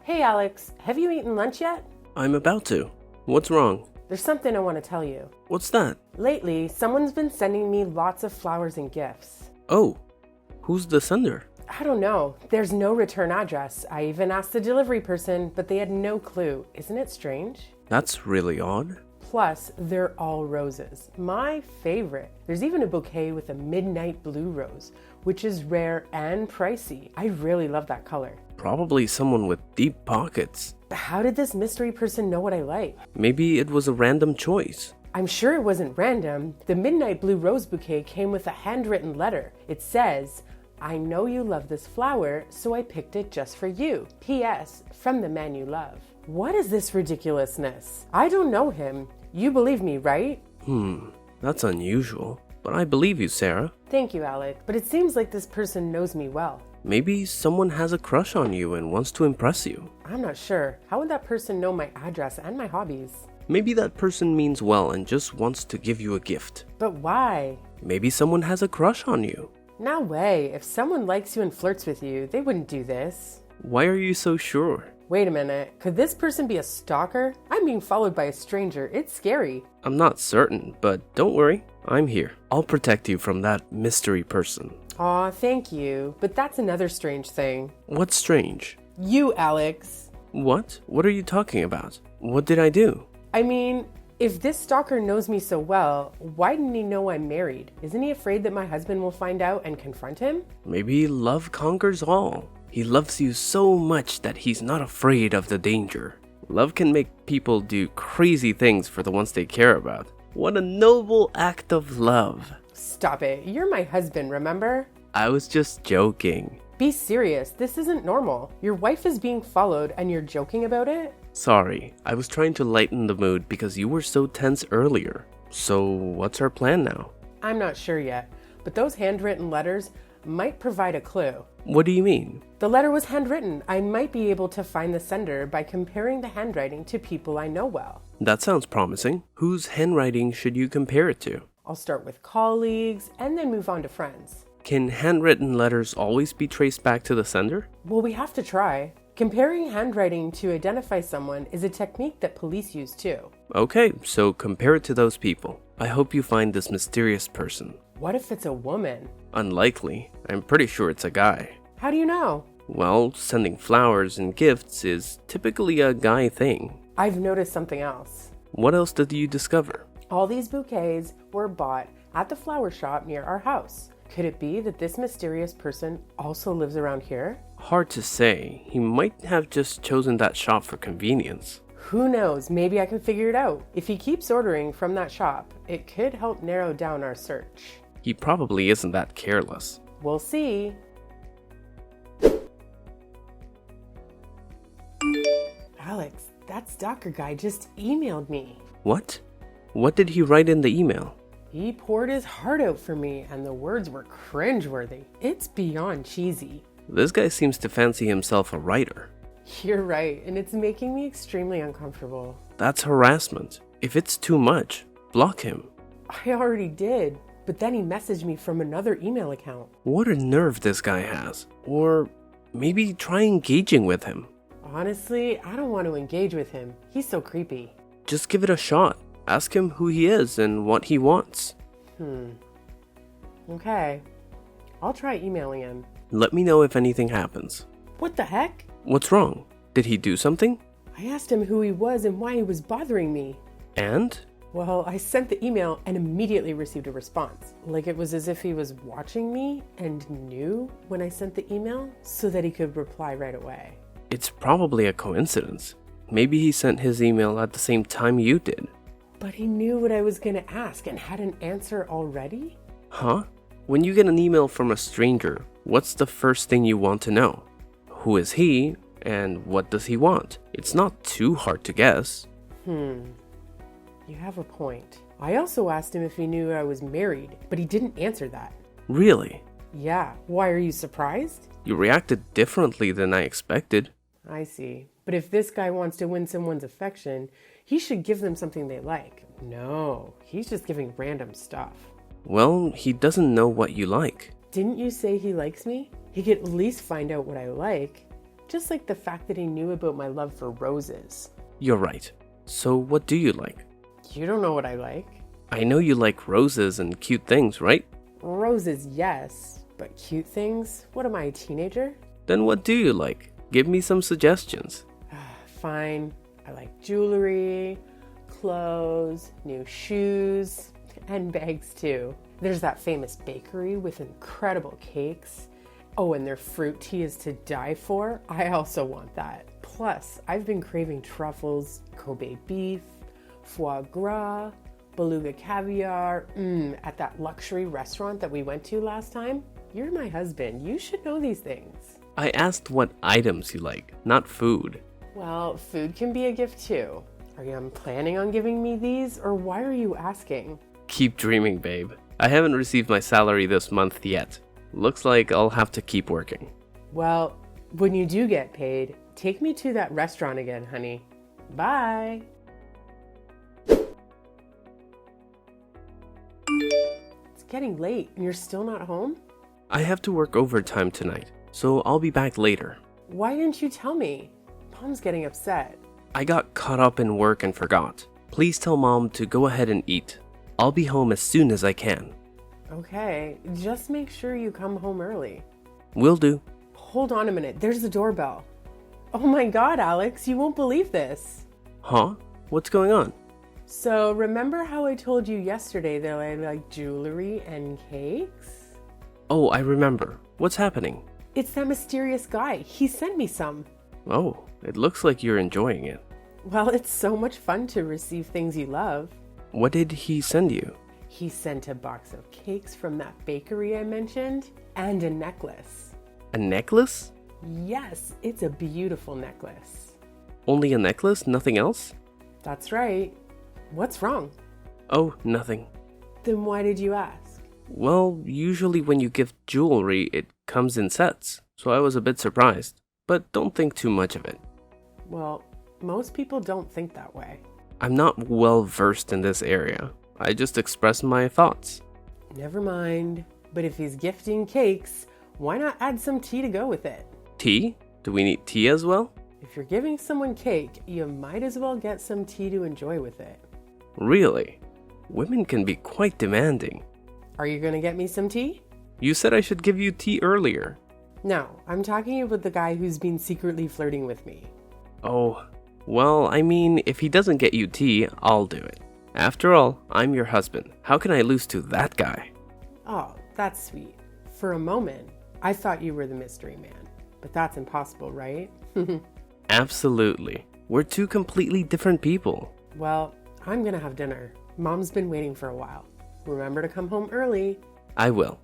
Hey Alex, have you eaten lunch yet? I'm about to. What's wrong? There's something I want to tell you. What's that? Lately, someone's been sending me lots of flowers and gifts. Oh, who's the sender? I don't know. There's no return address. I even asked the delivery person, but they had no clue. Isn't it strange? That's really odd. Plus, they're all roses. My favorite. There's even a bouquet with a midnight blue rose, which is rare and pricey. I really love that color. Probably someone with deep pockets. But how did this mystery person know what I like? Maybe it was a random choice. I'm sure it wasn't random. The midnight blue rose bouquet came with a handwritten letter. It says, "I know you love this flower, so I picked it just for you. P.S. From the man you love." What is this ridiculousness? I don't know him. You believe me, right? That's unusual. But I believe you, Sarah. Thank you, Alec. But it seems like this person knows me well. Maybe someone has a crush on you and wants to impress you. I'm not sure. How would that person know my address and my hobbies? Maybe that person means well and just wants to give you a gift. But why? Maybe someone has a crush on you. No way. If someone likes you and flirts with you, they wouldn't do this. Why are you so sure? Wait a minute. Could this person be a stalker? I'm being followed by a stranger. It's scary. I'm not certain, but don't worry. I'm here. I'll protect you from that mystery person. Aw, thank you. But that's another strange thing. What's strange? You, Alex. What? What are you talking about? What did I do? I mean, if this stalker knows me so well, why didn't he know I'm married? Isn't he afraid that my husband will find out and confront him? Maybe love conquers all. He loves you so much that he's not afraid of the danger. Love can make people do crazy things for the ones they care about. What a noble act of love. Stop it. You're my husband, remember? I was just joking. Be serious. This isn't normal. Your wife is being followed and you're joking about it? Sorry, I was trying to lighten the mood because you were so tense earlier. So what's our plan now? I'm not sure yet, but those handwritten letters might provide a clue. What do you mean? The letter was handwritten. I might be able to find the sender by comparing the handwriting to people I know well. That sounds promising. Whose handwriting should you compare it to? I'll start with colleagues and then move on to friends. Can handwritten letters always be traced back to the sender? Well, we have to try. Comparing handwriting to identify someone is a technique that police use too. Okay, so compare it to those people. I hope you find this mysterious person. What if it's a woman? Unlikely. I'm pretty sure it's a guy. How do you know? Well, sending flowers and gifts is typically a guy thing. I've noticed something else. What else did you discover? All these bouquets were bought at the flower shop near our house. Could it be that this mysterious person also lives around here? Hard to say. He might have just chosen that shop for convenience. Who knows? Maybe I can figure it out. If he keeps ordering from that shop, it could help narrow down our search. He probably isn't that careless. We'll see. Alex, that stalker guy just emailed me. What? What did he write in the email? He poured his heart out for me, and the words were cringeworthy. It's beyond cheesy. This guy seems to fancy himself a writer. You're right, and it's making me extremely uncomfortable. That's harassment. If it's too much, block him. I already did, but then he messaged me from another email account. What a nerve this guy has. Or maybe try engaging with him. Honestly, I don't want to engage with him. He's so creepy. Just give it a shot. Ask him who he is and what he wants. Okay. I'll try emailing him. Let me know if anything happens. What the heck? What's wrong? Did he do something? I asked him who he was and why he was bothering me. And? Well, I sent the email and immediately received a response. Like it was as if he was watching me and knew when I sent the email so that he could reply right away. It's probably a coincidence. Maybe he sent his email at the same time you did. But he knew what I was going to ask and had an answer already? Huh? When you get an email from a stranger, what's the first thing you want to know? Who is he, and what does he want? It's not too hard to guess. You have a point. I also asked him if he knew I was married, but he didn't answer that. Really? Yeah. Why, are you surprised? You reacted differently than I expected. I see. But if this guy wants to win someone's affection, he should give them something they like. No, he's just giving random stuff. Well, he doesn't know what you like. Didn't you say he likes me? He could at least find out what I like. just like the fact that he knew about my love for roses. You're right. So what do you like? You don't know what I like. I know you like roses and cute things, right? Roses, yes, but cute things? What am I, a teenager? Then what do you like? Give me some suggestions. Fine. I like jewelry, clothes, new shoes, and bags too. There's that famous bakery with incredible cakes. Oh, and their fruit tea is to die for. I also want that. Plus, I've been craving truffles, Kobe beef, foie gras, beluga caviar, at that luxury restaurant that we went to last time. You're my husband. You should know these things. I asked what items you like, not food. Well, food can be a gift too. Are you planning on giving me these, or why are you asking? Keep dreaming, babe. I haven't received my salary this month yet. Looks like I'll have to keep working. Well, when you do get paid, take me to that restaurant again, honey. Bye. It's getting late and you're still not home? I have to work overtime tonight, so I'll be back later. Why didn't you tell me? Mom's getting upset. I got caught up in work and forgot. Please tell Mom to go ahead and eat. I'll be home as soon as I can. Okay, just make sure you come home early. Will do. Hold on a minute, there's the doorbell. Oh my God, Alex, you won't believe this. Huh? What's going on? So remember how I told you yesterday that I like jewelry and cakes? Oh, I remember. What's happening? It's that mysterious guy. He sent me some. Oh, it looks like you're enjoying it. Well, it's so much fun to receive things you love. What did he send you? He sent a box of cakes from that bakery I mentioned and a necklace. A necklace? Yes, it's a beautiful necklace. Only a necklace? Nothing else? That's right. What's wrong? Oh, nothing. Then why did you ask? Well, usually when you gift jewelry, it comes in sets, so I was a bit surprised. But don't think too much of it. Well, most people don't think that way. I'm not well versed in this area. I just express my thoughts. Never mind. But if he's gifting cakes, why not add some tea to go with it? Tea? Do we need tea as well? If you're giving someone cake, you might as well get some tea to enjoy with it. Really? Women can be quite demanding. Are you gonna get me some tea? You said I should give you tea earlier. No, I'm talking about the guy who's been secretly flirting with me. Oh, well, I mean, if he doesn't get you tea, I'll do it. After all, I'm your husband. How can I lose to that guy? Oh, that's sweet. For a moment, I thought you were the mystery man. But that's impossible, right? Absolutely. We're two completely different people. Well, I'm gonna have dinner. Mom's been waiting for a while. Remember to come home early. I will.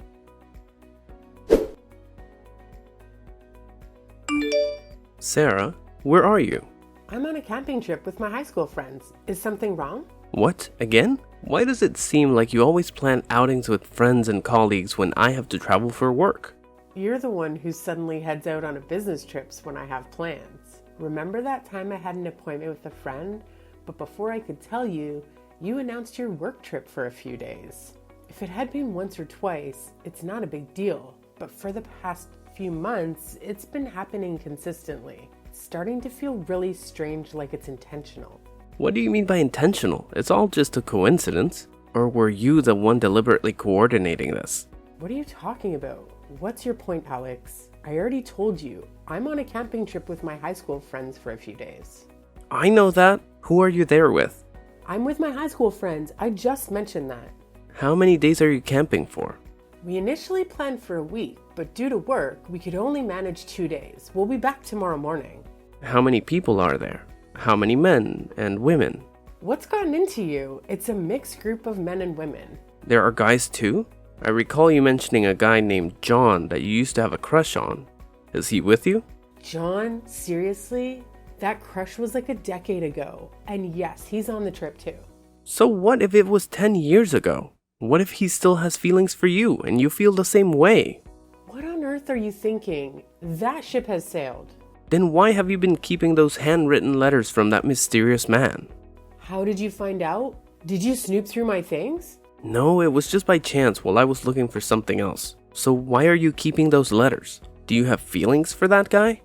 Sarah, where are you? I'm on a camping trip with my high school friends. Is something wrong? What? Again? Why does it seem like you always plan outings with friends and colleagues when I have to travel for work? You're the one who suddenly heads out on a business trips when I have plans. Remember that time I had an appointment with a friend, but before I could tell you, you announced your work trip for a few days. If it had been once or twice, it's not a big deal, but for the past few months, it's been happening consistently. It's starting to feel really strange, like it's intentional. What do you mean by intentional? It's all just a coincidence. Or were you the one deliberately coordinating this? What are you talking about? What's your point, Alex? I already told you, I'm on a camping trip with my high school friends for a few days. I know that. Who are you there with? I'm with my high school friends. I just mentioned that. How many days are you camping for? We initially planned for a week, but due to work, we could only manage 2 days. We'll be back tomorrow morning. How many people are there? How many men and women? What's gotten into you? It's a mixed group of men and women. There are guys too? I recall you mentioning a guy named John that you used to have a crush on. Is he with you? John? Seriously? That crush was like a decade ago. And yes, he's on the trip too. So what if it was 10 years ago? What if he still has feelings for you and you feel the same way? What on earth are you thinking? That ship has sailed. Then why have you been keeping those handwritten letters from that mysterious man? How did you find out? Did you snoop through my things? No, it was just by chance while I was looking for something else. So why are you keeping those letters? Do you have feelings for that guy?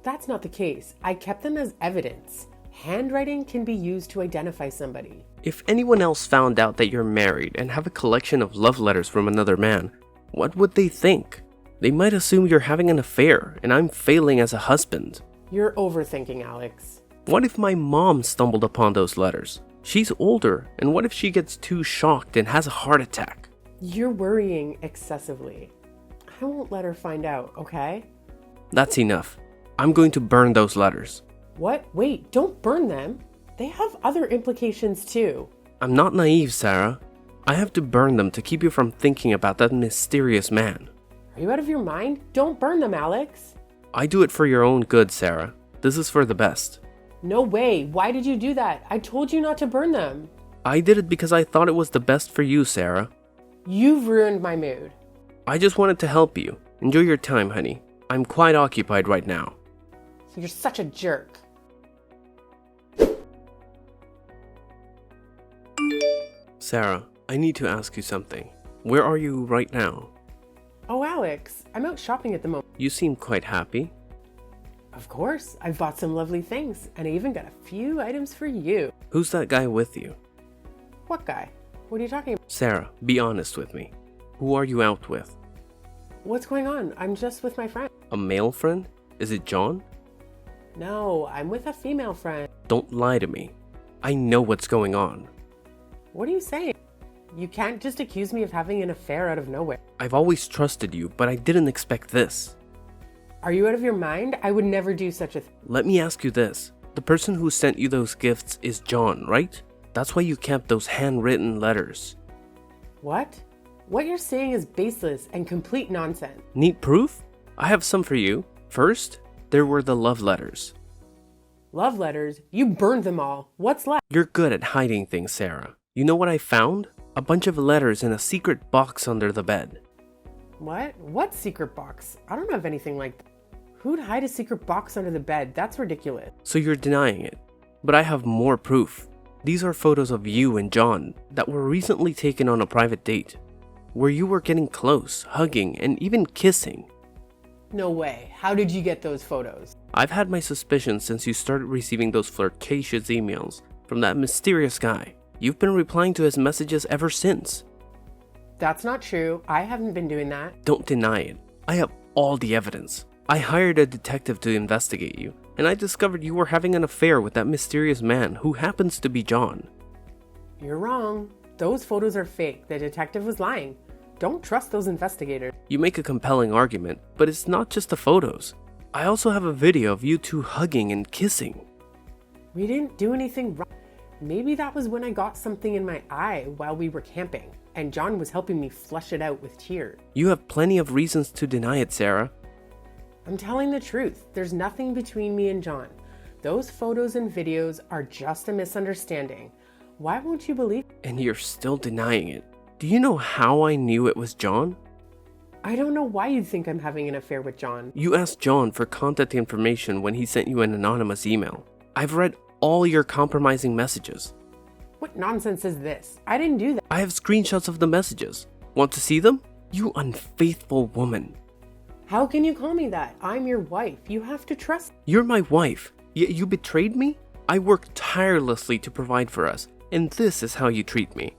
That's not the case. I kept them as evidence. Handwriting can be used to identify somebody. If anyone else found out that you're married and have a collection of love letters from another man, what would they think? They might assume you're having an affair and I'm failing as a husband. You're overthinking, Alex. What if my mom stumbled upon those letters? She's older, and what if she gets too shocked and has a heart attack? You're worrying excessively. I won't let her find out, okay? That's enough. I'm going to burn those letters. What? Wait, don't burn them. They have other implications too. I'm not naive, Sarah. I have to burn them to keep you from thinking about that mysterious man. Are you out of your mind? Don't burn them, Alex. I do it for your own good, Sarah. This is for the best. No way. Why did you do that? I told you not to burn them. I did it because I thought it was the best for you, Sarah. You've ruined my mood. I just wanted to help you. Enjoy your time, honey. I'm quite occupied right now. You're such a jerk. Sarah, I need to ask you something. Where are you right now? Oh, Alex, I'm out shopping at the moment. You seem quite happy. Of course, I've bought some lovely things, and I even got a few items for you. Who's that guy with you? What guy? What are you talking about? Sarah, be honest with me. Who are you out with? What's going on? I'm just with my friend. A male friend? Is it John? No, I'm with a female friend. Don't lie to me. I know what's going on. What are you saying? You can't just accuse me of having an affair out of nowhere. I've always trusted you, but I didn't expect this. Are you out of your mind? I would never do such a thing. Let me ask you this. The person who sent you those gifts is John, right? That's why you kept those handwritten letters. What? What you're saying is baseless and complete nonsense. Need proof? I have some for you. First, there were the love letters. Love letters? You burned them all. What's left? You're good at hiding things, Sarah. You know what I found? A bunch of letters in a secret box under the bed. What? What secret box? I don't have anything like that. Who'd hide a secret box under the bed? That's ridiculous. So you're denying it. But I have more proof. These are photos of you and John that were recently taken on a private date, where you were getting close, hugging, and even kissing. No way. How did you get those photos? I've had my suspicions since you started receiving those flirtatious emails from that mysterious guy. You've been replying to his messages ever since. That's not true. I haven't been doing that. Don't deny it. I have all the evidence. I hired a detective to investigate you, and I discovered you were having an affair with that mysterious man who happens to be John. You're wrong. Those photos are fake. The detective was lying. Don't trust those investigators. You make a compelling argument, but it's not just the photos. I also have a video of you two hugging and kissing. We didn't do anything wrong. Maybe that was when I got something in my eye while we were camping, and John was helping me flush it out with tears. You have plenty of reasons to deny it, Sarah. I'm telling the truth. There's nothing between me and John. Those photos and videos are just a misunderstanding. Why won't you believe? And you're still denying it. Do you know how I knew it was John? I don't know why you'd think I'm having an affair with John. You asked John for contact information when he sent you an anonymous email. I've read all your compromising messages. What nonsense is this? I didn't do that. I have screenshots of the messages. Want to see them? You unfaithful woman. How can you call me that? I'm your wife. You have to trust. You're my wife, yet you betrayed me? I work tirelessly to provide for us, and this is how you treat me.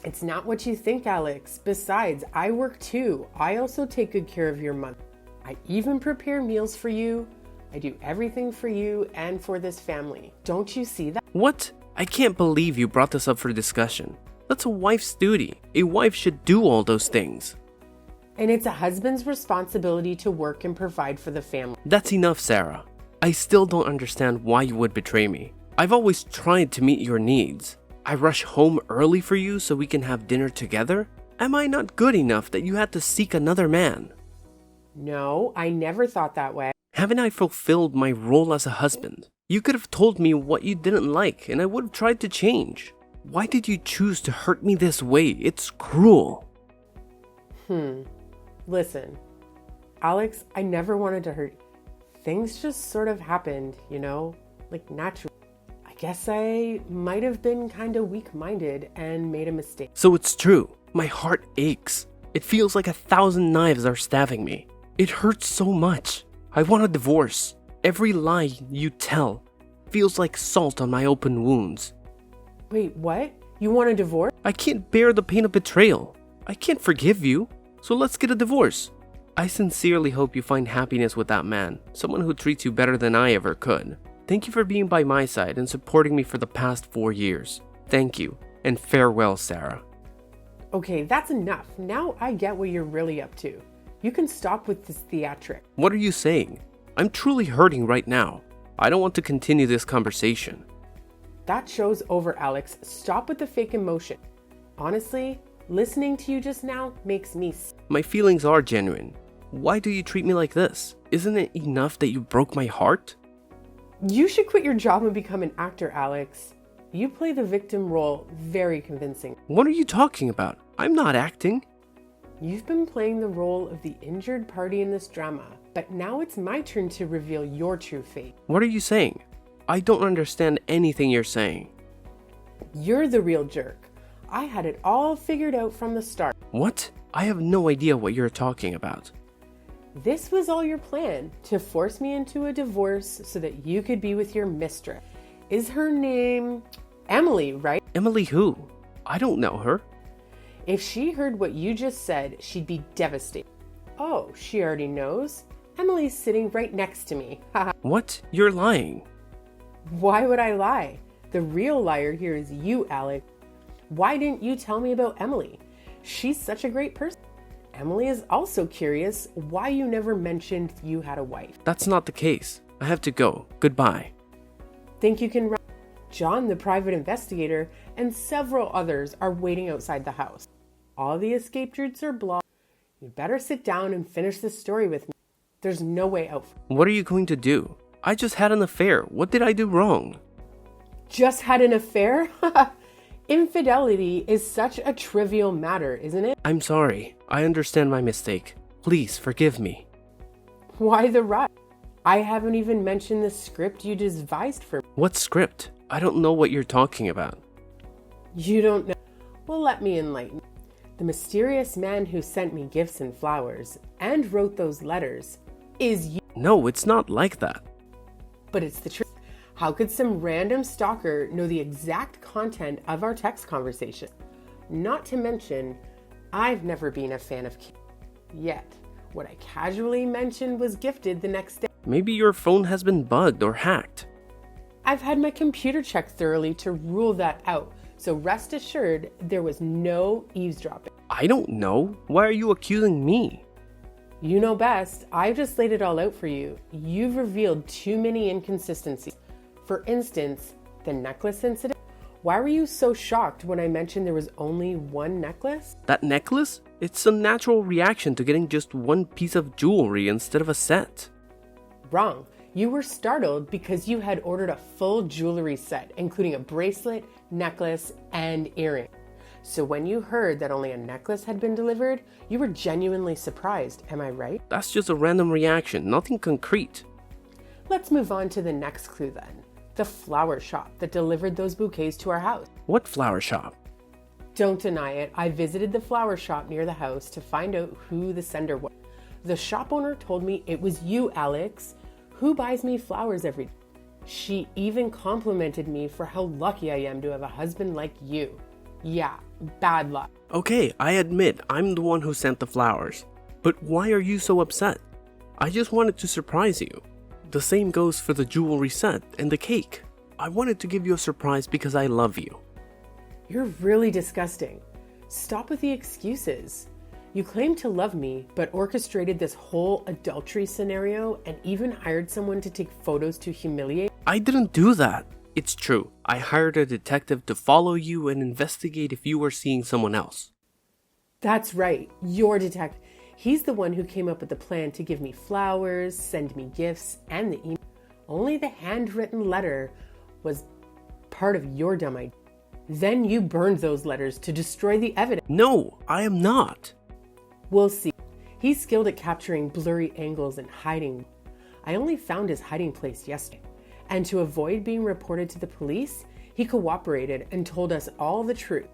It's not what you think, Alex. Besides, I work too. I also take good care of your mother. I even prepare meals for you. I do everything for you and for this family. Don't you see that? What? I can't believe you brought this up for discussion. That's a wife's duty. A wife should do all those things. And it's a husband's responsibility to work and provide for the family. That's enough, Sarah. I still don't understand why you would betray me. I've always tried to meet your needs. I rush home early for you so we can have dinner together? Am I not good enough that you had to seek another man? No, I never thought that way. Haven't I fulfilled my role as a husband? You could have told me what you didn't like and I would have tried to change. Why did you choose to hurt me this way? It's cruel. Listen, Alex, I never wanted to hurt you. Things just sort of happened, you know, like naturally. I guess I might have been kind of weak-minded and made a mistake. So it's true. My heart aches. It feels like 1,000 knives are stabbing me. It hurts so much. I want a divorce. Every lie you tell feels like salt on my open wounds. Wait, what? You want a divorce? I can't bear the pain of betrayal. I can't forgive you, so let's get a divorce. I sincerely hope you find happiness with that man, someone who treats you better than I ever could. Thank you for being by my side and supporting me for the past 4 years. Thank you, and farewell, Sarah. Okay, that's enough. Now I get what you're really up to. You can stop with this theatric. What are you saying? I'm truly hurting right now. I don't want to continue this conversation. That show's over, Alex. Stop with the fake emotion. Honestly, listening to you just now makes me sick. My feelings are genuine. Why do you treat me like this? Isn't it enough that you broke my heart? You should quit your job and become an actor, Alex. You play the victim role very convincing. What are you talking about? I'm not acting. You've been playing the role of the injured party in this drama, but now it's my turn to reveal your true fate. What are you saying? I don't understand anything you're saying. You're the real jerk. I had it all figured out from the start. What? I have no idea what you're talking about. This was all your plan, to force me into a divorce so that you could be with your mistress. Is her name Emily, right? Emily who? I don't know her. If she heard what you just said, she'd be devastated. Oh, she already knows? Emily's sitting right next to me. What? You're lying. Why would I lie? The real liar here is you, Alex. Why didn't you tell me about Emily? She's such a great person. Emily is also curious why you never mentioned you had a wife. That's not the case. I have to go. Goodbye. Think you can run? John, the private investigator, and several others are waiting outside the house. All the escape routes are blocked. You better sit down and finish this story with me. There's no way out. What are you going to do? I just had an affair. What did I do wrong? Just had an affair? Infidelity is such a trivial matter, isn't it? I'm sorry. I understand my mistake. Please forgive me. Why the rush? I haven't even mentioned the script you devised for me. What script? I don't know what you're talking about. You don't know? Well, let me enlighten you. The mysterious man who sent me gifts and flowers and wrote those letters is you. No, it's not like that. But it's the truth. How could some random stalker know the exact content of our text conversation? Not to mention, I've never been a fan of kids. Yet, what I casually mentioned was gifted the next day. Maybe your phone has been bugged or hacked. I've had my computer checked thoroughly to rule that out, so rest assured there was no eavesdropping. I don't know. Why are you accusing me? You know best. I've just laid it all out for you. You've revealed too many inconsistencies. For instance, the necklace incident. Why were you so shocked when I mentioned there was only one necklace? That necklace? It's a natural reaction to getting just one piece of jewelry instead of a set. Wrong. You were startled because you had ordered a full jewelry set, including a bracelet, necklace, and earring. So when you heard that only a necklace had been delivered, you were genuinely surprised, am I right? That's just a random reaction, nothing concrete. Let's move on to the next clue then. The flower shop that delivered those bouquets to our house. What flower shop? Don't deny it, I visited the flower shop near the house to find out who the sender was. The shop owner told me it was you, Alex, who buys me flowers every day. She even complimented me for how lucky I am to have a husband like you. Yeah, bad luck. Okay, I admit I'm the one who sent the flowers. But why are you so upset? I just wanted to surprise you. The same goes for the jewelry set and the cake. I wanted to give you a surprise because I love you. You're really disgusting. Stop with the excuses. You claim to love me, but orchestrated this whole adultery scenario and even hired someone to take photos to humiliate. I didn't do that. It's true. I hired a detective to follow you and investigate if you were seeing someone else. That's right, your detective. He's the one who came up with the plan to give me flowers, send me gifts, and the email. Only the handwritten letter was part of your dumb idea. Then you burned those letters to destroy the evidence. No, I am not. We'll see. He's skilled at capturing blurry angles and hiding. I only found his hiding place yesterday. And to avoid being reported to the police, he cooperated and told us all the truth.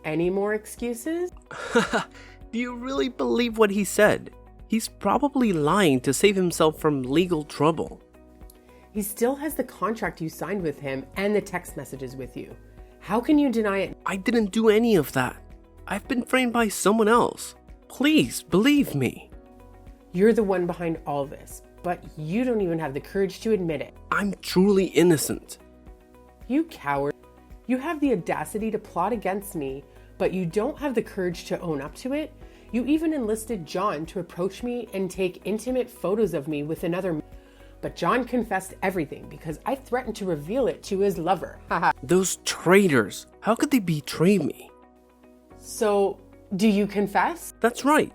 Any more excuses? Do you really believe what he said? He's probably lying to save himself from legal trouble. He still has the contract you signed with him and the text messages with you. How can you deny it? I didn't do any of that. I've been framed by someone else. Please believe me. You're the one behind all this, but you don't even have the courage to admit it. I'm truly innocent. You coward. You have the audacity to plot against me, but you don't have the courage to own up to it. You even enlisted John to approach me and take intimate photos of me with another. But John confessed everything because I threatened to reveal it to his lover. Haha. Those traitors, how could they betray me? So, do you confess? That's right.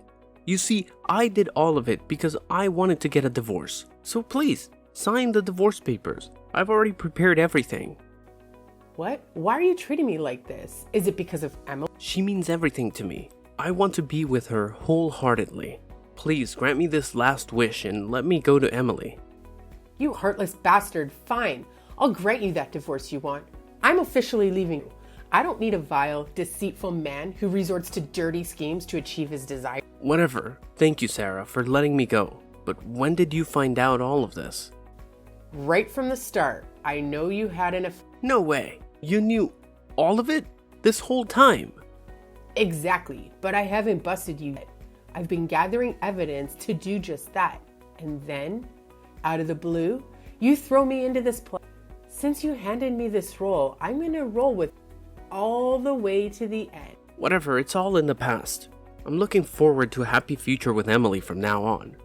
You see, I did all of it because I wanted to get a divorce. So please, sign the divorce papers. I've already prepared everything. What? Why are you treating me like this? Is it because of Emily? She means everything to me. I want to be with her wholeheartedly. Please grant me this last wish and let me go to Emily. You heartless bastard. Fine. I'll grant you that divorce you want. I'm officially leaving you. I don't need a vile, deceitful man who resorts to dirty schemes to achieve his desire. Whatever. Thank you, Sarah, for letting me go. But when did you find out all of this? Right from the start. I know you had an affair. No way. You knew all of it? This whole time? Exactly, but I haven't busted you yet. I've been gathering evidence to do just that. And then, out of the blue, you throw me into this play. Since you handed me this role, I'm gonna roll with all the way to the end. Whatever, it's all in the past. I'm looking forward to a happy future with Emily from now on.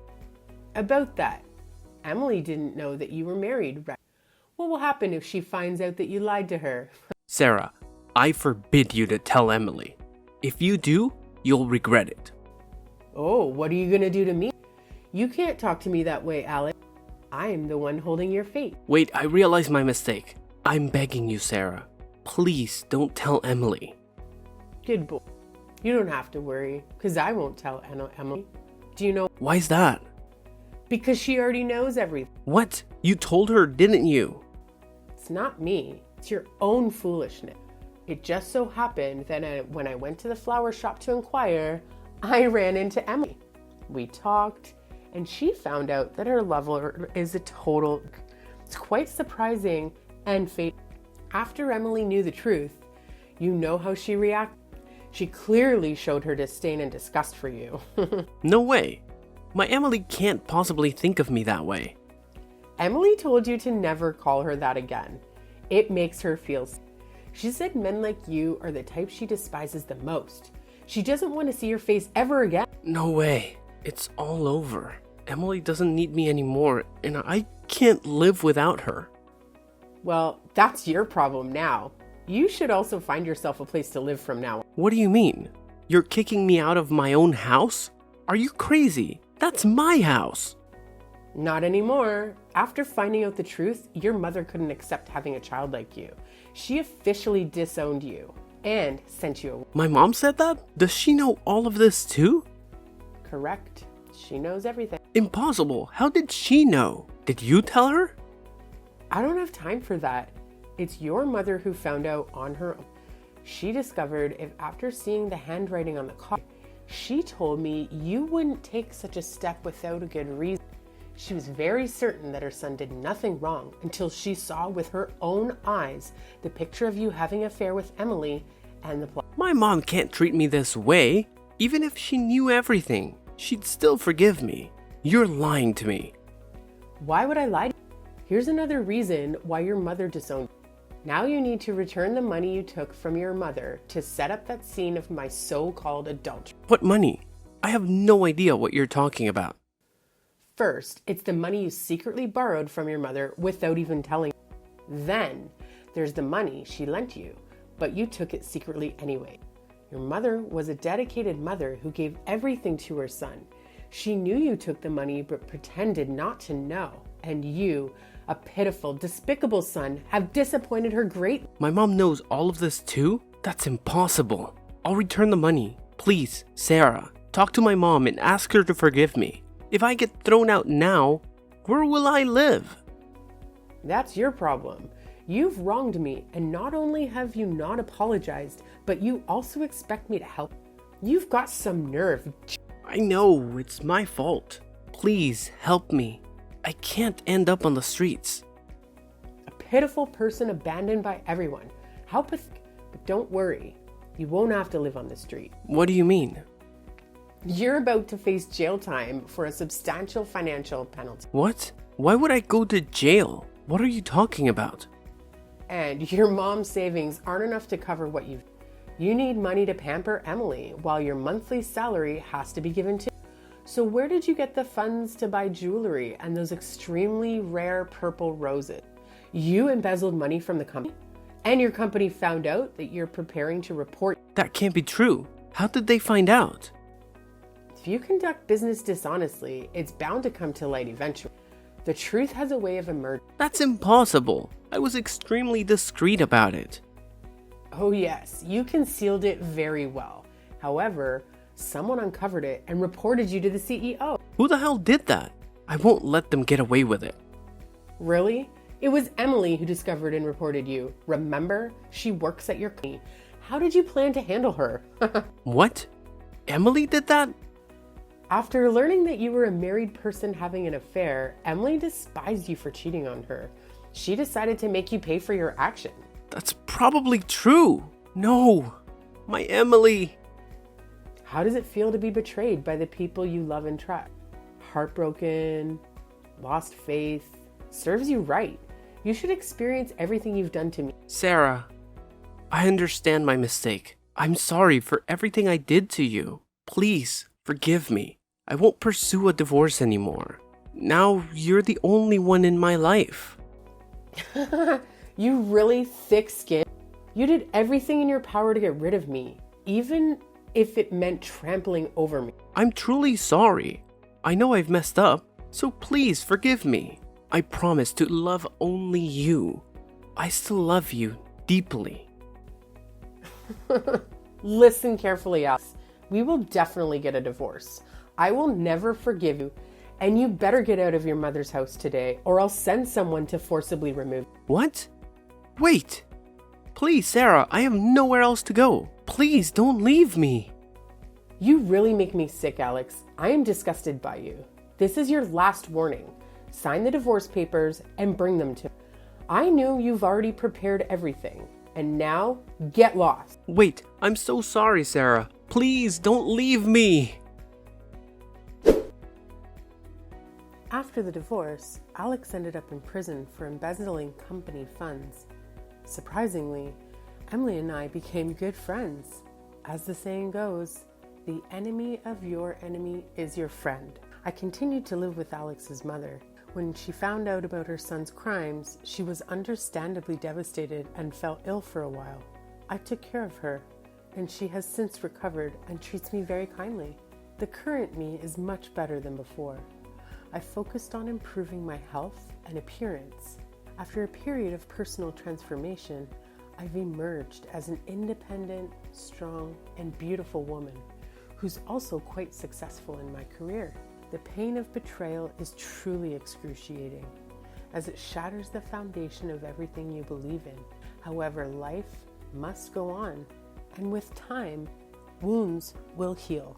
About that, Emily didn't know that you were married, right? What will happen if she finds out that you lied to her? Sarah, I forbid you to tell Emily. If you do, you'll regret it. Oh, what are you gonna do to me? You can't talk to me that way, Alex. I am the one holding your fate. Wait, I realize my mistake. I'm begging you, Sarah. Please don't tell Emily. Good boy. You don't have to worry, because I won't tell Emily. Do you know? Why's that? Because she already knows everything. What? You told her, didn't you? It's not me. It's your own foolishness. It just so happened that when I went to the flower shop to inquire, I ran into Emily. We talked, and she found out that her lover is a total... It's quite surprising and fatal. After Emily knew the truth, you know how she reacted? She clearly showed her disdain and disgust for you. No way. My Emily can't possibly think of me that way. Emily told you to never call her that again. It makes her feel sick. She said men like you are the type she despises the most. She doesn't want to see your face ever again. No way. It's all over. Emily doesn't need me anymore, and I can't live without her. Well, that's your problem now. You should also find yourself a place to live from now on. What do you mean? You're kicking me out of my own house? Are you crazy? That's my house. Not anymore. After finding out the truth, your mother couldn't accept having a child like you. She officially disowned you and sent you away. My mom said that? Does she know all of this too? Correct. She knows everything. Impossible. How did she know? Did you tell her? I don't have time for that. It's your mother who found out on her own. She discovered if after seeing the handwriting on the card, she told me you wouldn't take such a step without a good reason. She was very certain that her son did nothing wrong until she saw with her own eyes the picture of you having an affair with Emily and the plot. My mom can't treat me this way. Even if she knew everything, she'd still forgive me. You're lying to me. Why would I lie to you? Here's another reason why your mother disowned you. Now you need to return the money you took from your mother to set up that scene of my so-called adultery. What money? I have no idea what you're talking about. First, it's the money you secretly borrowed from your mother without even telling you. Then, there's the money she lent you, but you took it secretly anyway. Your mother was a dedicated mother who gave everything to her son. She knew you took the money but pretended not to know. And you, a pitiful, despicable son, have disappointed her greatly. My mom knows all of this too? That's impossible. I'll return the money. Please, Sarah, talk to my mom and ask her to forgive me. If I get thrown out now, where will I live? That's your problem. You've wronged me, and not only have you not apologized, but you also expect me to help. You've got some nerve. I know, it's my fault. Please help me. I can't end up on the streets. pitiful person abandoned by everyone. How pathetic. But don't worry, you won't have to live on the street. What do you mean? You're about to face jail time for a substantial financial penalty. What? Why would I go to jail? What are you talking about? And your mom's savings aren't enough to cover what you've... You need money to pamper Emily while your monthly salary has to be given to... So where did you get the funds to buy jewelry and those extremely rare purple roses? You embezzled money from the company? And your company found out that you're preparing to report... That can't be true. How did they find out? If you conduct business dishonestly, it's bound to come to light eventually. The truth has a way of emerging. That's impossible. I was extremely discreet about it. Oh yes, you concealed it very well. However, someone uncovered it and reported you to the CEO. Who the hell did that? I won't let them get away with it. Really? It was Emily who discovered and reported you. Remember? She works at your company. How did you plan to handle her? What? Emily did that? After learning that you were a married person having an affair, Emily despised you for cheating on her. She decided to make you pay for your action. That's probably true. No, my Emily. How does it feel to be betrayed by the people you love and trust? Heartbroken, lost faith, serves you right. You should experience everything you've done to me. Sarah, I understand my mistake. I'm sorry for everything I did to you. Please forgive me. I won't pursue a divorce anymore. Now you're the only one in my life. You really thick-skinned. You did everything in your power to get rid of me, even if it meant trampling over me. I'm truly sorry. I know I've messed up, so please forgive me. I promise to love only you. I still love you deeply. Listen carefully, Alex. We will definitely get a divorce. I will never forgive you, and you better get out of your mother's house today, or I'll send someone to forcibly remove you. What? Wait. Please, Sarah, I have nowhere else to go. Please don't leave me. You really make me sick, Alex. I am disgusted by you. This is your last warning. Sign the divorce papers and bring them to me. I knew you've already prepared everything, and now get lost. Wait, I'm so sorry, Sarah. Please don't leave me. After the divorce, Alex ended up in prison for embezzling company funds. Surprisingly, Emily and I became good friends. As the saying goes, the enemy of your enemy is your friend. I continued to live with Alex's mother. When she found out about her son's crimes, she was understandably devastated and fell ill for a while. I took care of her, and she has since recovered and treats me very kindly. The current me is much better than before. I focused on improving my health and appearance. After a period of personal transformation, I've emerged as an independent, strong, and beautiful woman who's also quite successful in my career. The pain of betrayal is truly excruciating, as it shatters the foundation of everything you believe in. However, life must go on, and with time, wounds will heal.